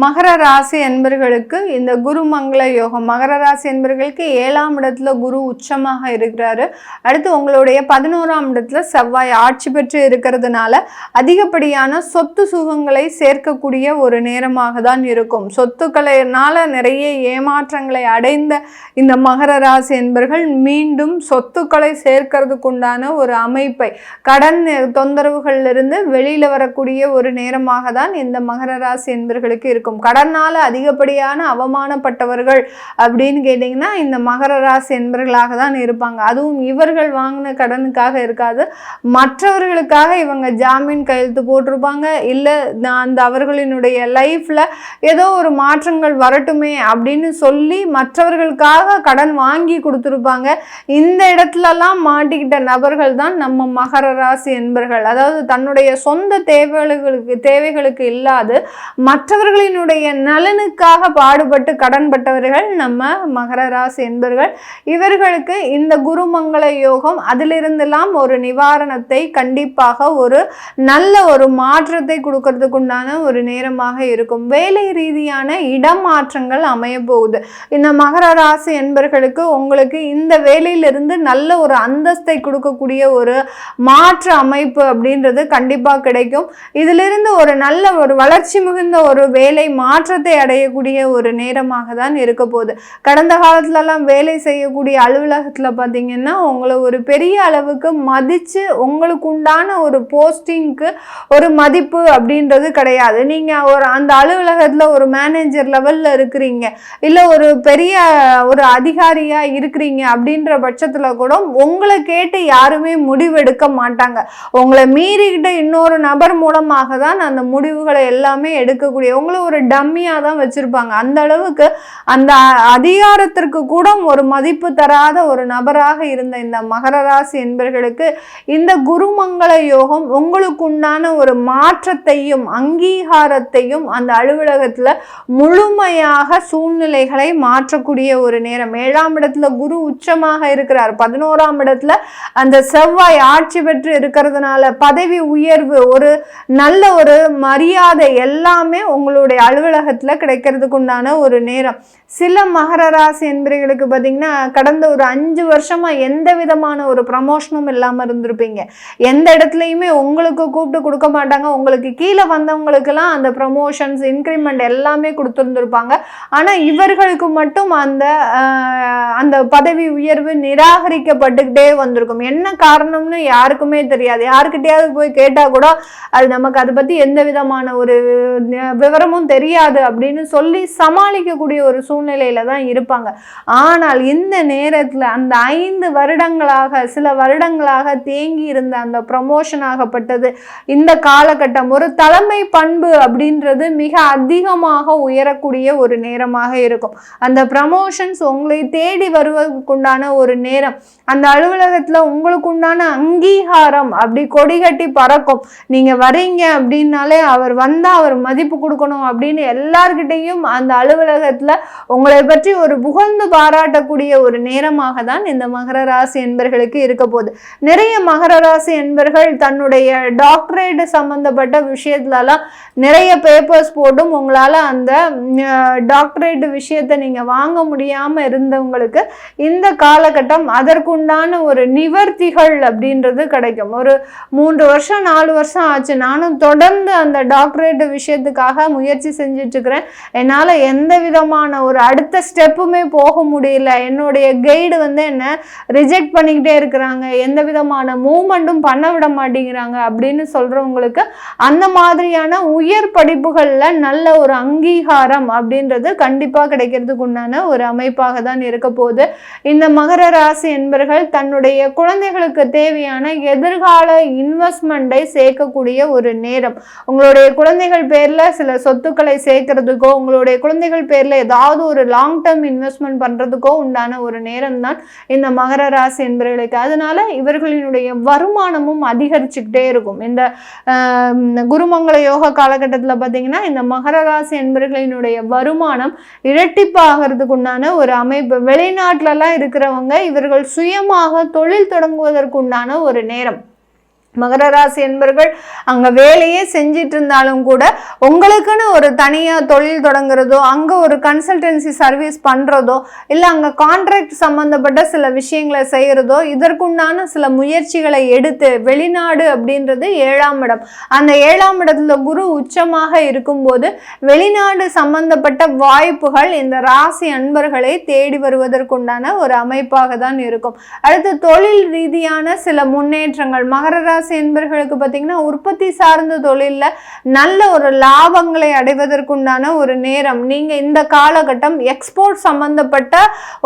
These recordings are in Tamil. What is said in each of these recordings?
மகர ராசி என்பர்களுக்கு இந்த குருமங்கள யோகம், மகர ராசி என்பர்களுக்கு 7ஆம் இடத்துல குரு உச்சமாக இருக்கிறாரு. அடுத்து உங்களுடைய 11ஆம் இடத்துல செவ்வாய் ஆட்சி பெற்று இருக்கிறதுனால அதிகப்படியான சொத்து சுகங்களை சேர்க்கக்கூடிய ஒரு நேரமாக தான் இருக்கும். சொத்துக்களைனால நிறைய ஏமாற்றங்களை அடைந்த இந்த மகர ராசி என்பர்கள் மீண்டும் சொத்துக்களை சேர்க்கிறதுக்குண்டான ஒரு அமைப்பை, கடன் தொந்தரவுகளிலிருந்து வெளியில வரக்கூடிய ஒரு நேரமாக தான் இந்த மகர ராசி என்பர்களுக்கு இருக்கும். கடனால அதிகப்படியான அவமானப்பட்டவர்கள் அப்படின்னு கேட்டீங்கன்னா இந்த மகர ராசி என்பர்களாக தான் இருப்பாங்க. அதுவும் இவர்கள் வாங்கின கடனுக்காக இருக்காது, மற்றவர்களுக்காக இவங்க ஜாமீன் கையெழுத்து போட்டிருப்பாங்க. இல்லை அந்த அவர்களினுடைய லைஃப்ல ஏதோ ஒரு மாற்றங்கள் வரட்டுமே அப்படின்னு சொல்லி மற்றவர்களுக்காக கடன் வாங்கி கொடுத்துருப்பாங்க. இந்த இடத்துலலாம் மாட்டிக்கிட்ட நபர்கள் தான் நம்ம மகர ராசி என்பர்கள். அதாவது தன்னுடைய சொந்த தேவைகளுக்கு இல்லாது மற்றவர்களினுடைய நலனுக்காக பாடுபட்டு கடன்பட்டவர்கள் நம்ம மகர ராசி என்பர்கள். இவர்களுக்கு இந்த குருமங்கள யோகம் அதிலிருந்தெல்லாம் ஒரு நிவாரணத்தை, கண்டிப்பாக ஒரு நல்ல ஒரு மாற்றத்தை கொடுக்கறதுக்குண்டான ஒரு நேரமாக இருக்கும். வேலை ரீதியான இடமாற்றங்கள் அமைய போகுது. இந்த மகர ராசி என்பர்களுக்கு உங்களுக்கு இந்த வேலையிலிருந்து நல்ல ஒரு அந்தஸ்தை கொடுக்கக்கூடிய ஒரு மாற்று அமைப்பு அப்படின்றது கண்டிப்பாக கிடைக்கும். இதிலிருந்து ஒரு நல்ல ஒரு வளர்ச்சி மிகுந்த ஒரு வேலை மாற்றத்தை அடையக்கூடிய ஒரு நேரமாக தான் இருக்க போகுது. கடந்த காலத்துலலாம் வேலை செய்யக்கூடிய அலுவலகத்தில் பார்த்தீங்கன்னா உங்களை ஒரு பெரிய அளவுக்கு மதித்து உங்களுக்கு உண்டான ஒரு போஸ்டிங்க்கு ஒரு மதிப்பு அப்படின்றது கிடையாது. நீங்கள் ஒரு அந்த அலுவலகத்தில் ஒரு மேனேஜர் லெவலில் இருக்கிறீங்க, இல்லை ஒரு பெரிய ஒரு அதிகாரியாக இருக்கிறீங்க அப்படின்ற பட்சத்தில் கூட உங்களை கேட்டு யாருமே முடிவெடுக்க மாட்டாங்க. உங்களை மீறிக்கிட்ட இன்னொரு நபர் மூலமாக தான் அந்த முடிவுகளை எல்லாமே எடுக்கக்கூடிய, உங்களை ஒரு டம்மியாக தான் வச்சிருப்பாங்க. அந்த அளவுக்கு அந்த அதிகாரத்திற்கு கூட ஒரு மதிப்பு தராத ஒரு நபராக இருந்த இந்த மகர ராசி என்பர்களுக்கு இந்த குருமங்கள யோகம் உங்களுக்கு உண்டான ஒரு மாற்றத்தையும் அங்கீகாரத்தையும் அந்த அலுவலகத்துல முழுமையாக சூழ்நிலைகளை மாற்றக்கூடிய ஒரு நேரம். 7ஆம் இடத்துல குரு உச்சமாக இருக்கிறார். 11ஆம் இடத்துல அந்த செவ்வாய் ஆட்சி பெற்று இருக்கிறதுனால பதவி உயர்வு, ஒரு நல்ல ஒரு மரியாதை எல்லாமே உங்களுடைய அலுவலகத்துல கிடைக்கிறதுக்கு உண்டான ஒரு நேரம். சில மகர ராசி என்பவர்களுக்கு பார்த்தீங்கன்னா கடந்த ஒரு 5 வருஷமா எந்த விதமான ஒரு ப்ரமோஷனும் இல்லாமல் இருந்திருப்பீங்க. எந்த இடத்துலையுமே உங்களுக்கு கூப்பிட்டு கொடுக்க மாட்டாங்க. உங்களுக்கு கீழே வந்தவங்களுக்கெல்லாம் அந்த ப்ரமோஷன்ஸ், இன்க்ரிமெண்ட் எல்லாமே கொடுத்துருந்துருப்பாங்க. ஆனால் இவர்களுக்கு மட்டும் அந்த பதவி உயர்வு நிராகரிக்கப்பட்டுக்கிட்டே வந்திருக்கும். என்ன காரணம்னு யாருக்குமே தெரியாது. யாருக்கிட்டையாவது போய் கேட்டால் கூட அது நமக்கு அதை பற்றி எந்த விதமான ஒரு விவரமும் தெரியாது அப்படின்னு சொல்லி சமாளிக்கக்கூடிய ஒரு சூழ்நிலையில தான் இருப்பாங்க. ஆனால் இந்த நேரத்தில் அந்த 5 வருடங்களாக, சில வருடங்களாக தேங்கி இருந்த அந்த ப்ரமோஷன் ஆகப்பட்டது இந்த காலகட்டம் ஒரு தலைமை பண்பு அப்படின்றது மிக அதிகமாக உயரக்கூடிய ஒரு நேரமாக இருக்கும். அந்த ப்ரமோஷன்ஸ் உங்களை தேடி வருவதற்குண்டான ஒரு நேரம். அந்த அலுவலகத்துல உங்களுக்கு உண்டான அங்கீகாரம் அப்படி கொடி கட்டி பறக்கும். நீங்க வரீங்க அப்படின்னாலே அவர் வந்தா அவர் மதிப்பு கொடுக்கணும் அப்படின்னு எல்லார்கிட்டையும் அந்த அலுவலகத்துல உங்களை பற்றி ஒரு புகழ்ந்து பாராட்டக்கூடிய ஒரு நேரமாக தான் இந்த மகர ராசி என்பர்களுக்கு இருக்க போகுது. நிறைய மகர ராசி என்பர்கள் தன்னுடைய டாக்டரேட் சம்பந்தப்பட்ட விஷயத்துலலாம் நிறைய பேப்பர்ஸ் போட்டும் உங்களால அந்த டாக்டரேட் விஷயத்தை நீங்க வாங்க முடியாம இருந்தவங்களுக்கு இந்த காலகட்டம் அதற்குண்டான ஒரு நிவர்த்திகள் அப்படின்றது கிடைக்கும். ஒரு 3 வருஷம் 4 வருஷம் ஆச்சு, நானும் தொடர்ந்து அந்த டாக்டரேட் விஷயத்துக்காக முயற்சி செஞ்சுட்டு இருக்கிறேன், என்னால எந்த விதமான ஒரு அடுத்த ஸ்டெப்புமே போக முடியல, என்னுடைய கைடு என்ன ரிஜெக்ட் பண்ணிக்கிட்டே இருக்கிறாங்க, எந்த விதமான மூவ்மெண்ட்டும் பண்ண விட மாட்டேங்கிறாங்க அப்படின்னு சொல்றவங்களுக்கு அந்த மாதிரியான உயர் படிப்புகள்ல நல்ல ஒரு அங்கீகாரம் அப்படின்றது கண்டிப்பா கிடைக்கிறதுக்கு உண்டான ஒரு அமைப்பாக தான் இருக்க போகுது. இந்த மகர ராசி என்பர்கள் தன்னுடைய குழந்தைகளுக்கு தேவையான எதிர்கால இன்வெஸ்ட்மெண்ட்டை சேர்க்கக்கூடிய ஒரு நேரம். உங்களுடைய குழந்தைகள் பேர்ல சில சொத்துக்களை சேர்க்கறதுக்கோ, உங்களுடைய குழந்தைகள் பேர்ல ஏதாவது ஒரு லாங் டேர்ம் இன்வெஸ்ட்மெண்ட் பண்றதுக்கோ உண்டான ஒரு நேரம் தான் இந்த மகர ராசி என்பவர்களுக்கு. அதனால இவர்களினுடைய வருமானமும் அதிகரிச்சுக்கிட்டே இருக்கும். இந்த குருமங்கள யோக காலகட்டத்தில் பார்த்தீங்கன்னா இந்த மகர ராசி என்பவர்களினுடைய வருமானம் இரட்டிப்பாகிறதுக்கு உண்டான ஒரு அமைப்பு. வெளிநாட்டிலலாம் இருக்கிறவங்க இவர்கள் சுயமாக தொழில் தொடங்குவதற்கு உண்டான ஒரு நேரம். மகர ராசி என்பர்கள் அங்க வேலையே செஞ்சிட்டு இருந்தாலும் கூட உங்களுக்குன்னு ஒரு தனியா தொழில் தொடங்குறதோ, அங்க ஒரு கன்சல்டன்சி சர்வீஸ் பண்றதோ, இல்ல அங்க கான்ட்ராக்ட் சம்பந்தப்பட்ட சில விஷயங்களை செய்யறதோ, இதற்குண்டான சில முயற்சிகளை எடுத்து வெளிநாடு அப்படின்றது 7ஆம் இடம். அந்த 7ஆம் இடத்துல குரு உச்சமாக இருக்கும்போது வெளிநாடு சம்பந்தப்பட்ட வாய்ப்புகள் இந்த ராசி அன்பர்களை தேடி வருவதற்குண்டான ஒரு அமைப்பாக தான் இருக்கும். அடுத்து தொழில் ரீதியான சில முன்னேற்றங்கள் மகர ராசி என்பர்களுக்கு பார்த்தீங்கன்னா உற்பத்தி சார்ந்த தொழில்ல நல்ல ஒரு லாபங்களை அடைவதற்குண்டான ஒரு நேரம். நீங்க இந்த காலகட்டம் எக்ஸ்போர்ட் சம்பந்தப்பட்ட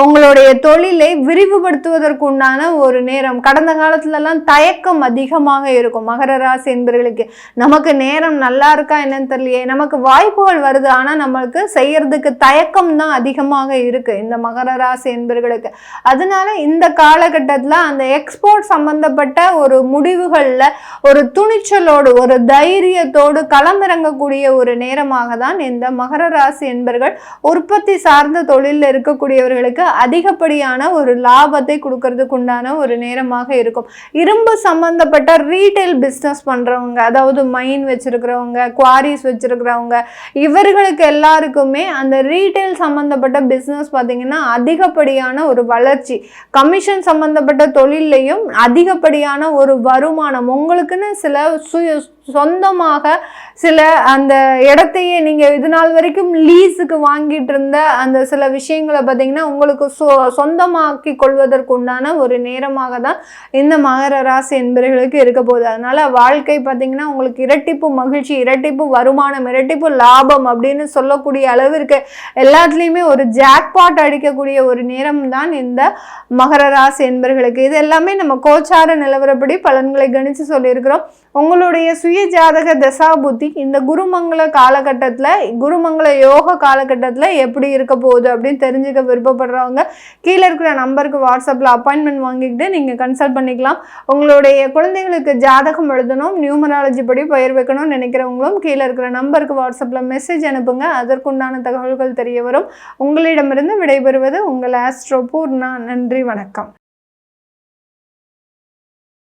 உங்களுடைய தொழிலை விரிவுபடுத்துவதற்குண்டான ஒரு நேரம். கடந்த காலத்துல எல்லாம் தயக்கம் அதிகமாக இருக்கும் மகர ராசி என்பர்களுக்கு. நமக்கு நேரம் நல்லா இருக்கா என்னன்னு தெரியலையே, நமக்கு வாய்ப்புகள் வருது ஆனா நம்மளுக்கு செய்யறதுக்கு தயக்கம் தான் அதிகமாக இருக்கு இந்த மகர ராசி என்பர்களுக்கு. அதனால இந்த காலகட்டத்துல அந்த எக்ஸ்போர்ட் சம்பந்தப்பட்ட ஒரு முடிவுகள் ஒரு துணிச்சலோடு ஒரு தைரியத்தோடு களமிறங்கக்கூடிய ஒரு நேரமாக தான் இந்த மகர ராசி என்பர்கள் உற்பத்தி சார்ந்த தொழிலில் இருக்கக்கூடியவர்களுக்கு அதிகப்படியான ஒரு லாபத்தை கொடுக்கறதுக்கு உண்டான ஒரு நேரமாக இருக்கும். இரும்பு சம்பந்தப்பட்ட ரீட்டைல் பிஸ்னஸ் பண்றவங்க, அதாவது மைன் வச்சிருக்கிறவங்க, குவாரிஸ் வச்சிருக்கிறவங்க, இவர்களுக்கு எல்லாருக்குமே அந்த ரீட்டைல் சம்பந்தப்பட்ட பிஸ்னஸ் பார்த்தீங்கன்னா அதிகப்படியான ஒரு வளர்ச்சி. கமிஷன் சம்பந்தப்பட்ட தொழிலையும் அதிகப்படியான ஒரு வருமானம். உங்களுக்குன்னு சில சொந்தமாக சில அந்த இடத்தையே நீங்க இது நாள் வரைக்கும் லீஸுக்கு வாங்கிட்டு இருந்த அந்த சில விஷயங்களை பார்த்தீங்கன்னா உங்களுக்கு சொந்தமாக்கி கொள்வதற்கு உண்டான ஒரு நேரமாக தான் இந்த மகர ராசி என்பவர்களுக்கு இருக்க போகுது. அதனால வாழ்க்கை பார்த்தீங்கன்னா உங்களுக்கு இரட்டிப்பு மகிழ்ச்சி, இரட்டிப்பு வருமானம், இரட்டிப்பு லாபம் அப்படின்னு சொல்லக்கூடிய அளவிற்கு எல்லாத்துலேயுமே ஒரு ஜாக்பாட் அடிக்கக்கூடிய ஒரு நேரம் தான் இந்த மகர ராசி என்பவர்களுக்கு. இது எல்லாமே நம்ம கோச்சார நிலவரப்படி பலன்களை கணிச்சு சொல்லியிருக்கிறோம். உங்களுடைய சுய ஜாதக தசா புத்தி இந்த குருமங்கள காலகட்டத்தில், குருமங்கள யோக காலகட்டத்தில் எப்படி இருக்க போகுது அப்படின்னு தெரிஞ்சுக்க விருப்பப்படுறவங்க கீழே இருக்கிற நம்பருக்கு வாட்ஸ்அப்பில் அப்பாயின்மெண்ட் வாங்கிக்கிட்டு நீங்கள் கன்சல்ட் பண்ணிக்கலாம். உங்களுடைய குழந்தைகளுக்கு ஜாதகம் எழுதணும், நியூமராலஜி படி பெயர் வைக்கணும்னு நினைக்கிறவங்களும் கீழே இருக்கிற நம்பருக்கு வாட்ஸ்அப்பில் மெசேஜ் அனுப்புங்க. அதற்குண்டான தகவல்கள் தெரிய வரும். உங்களிடமிருந்து விடைபெறுவது உங்கள் ஆஸ்ட்ரோ பூர்ணா. நன்றி, வணக்கம்.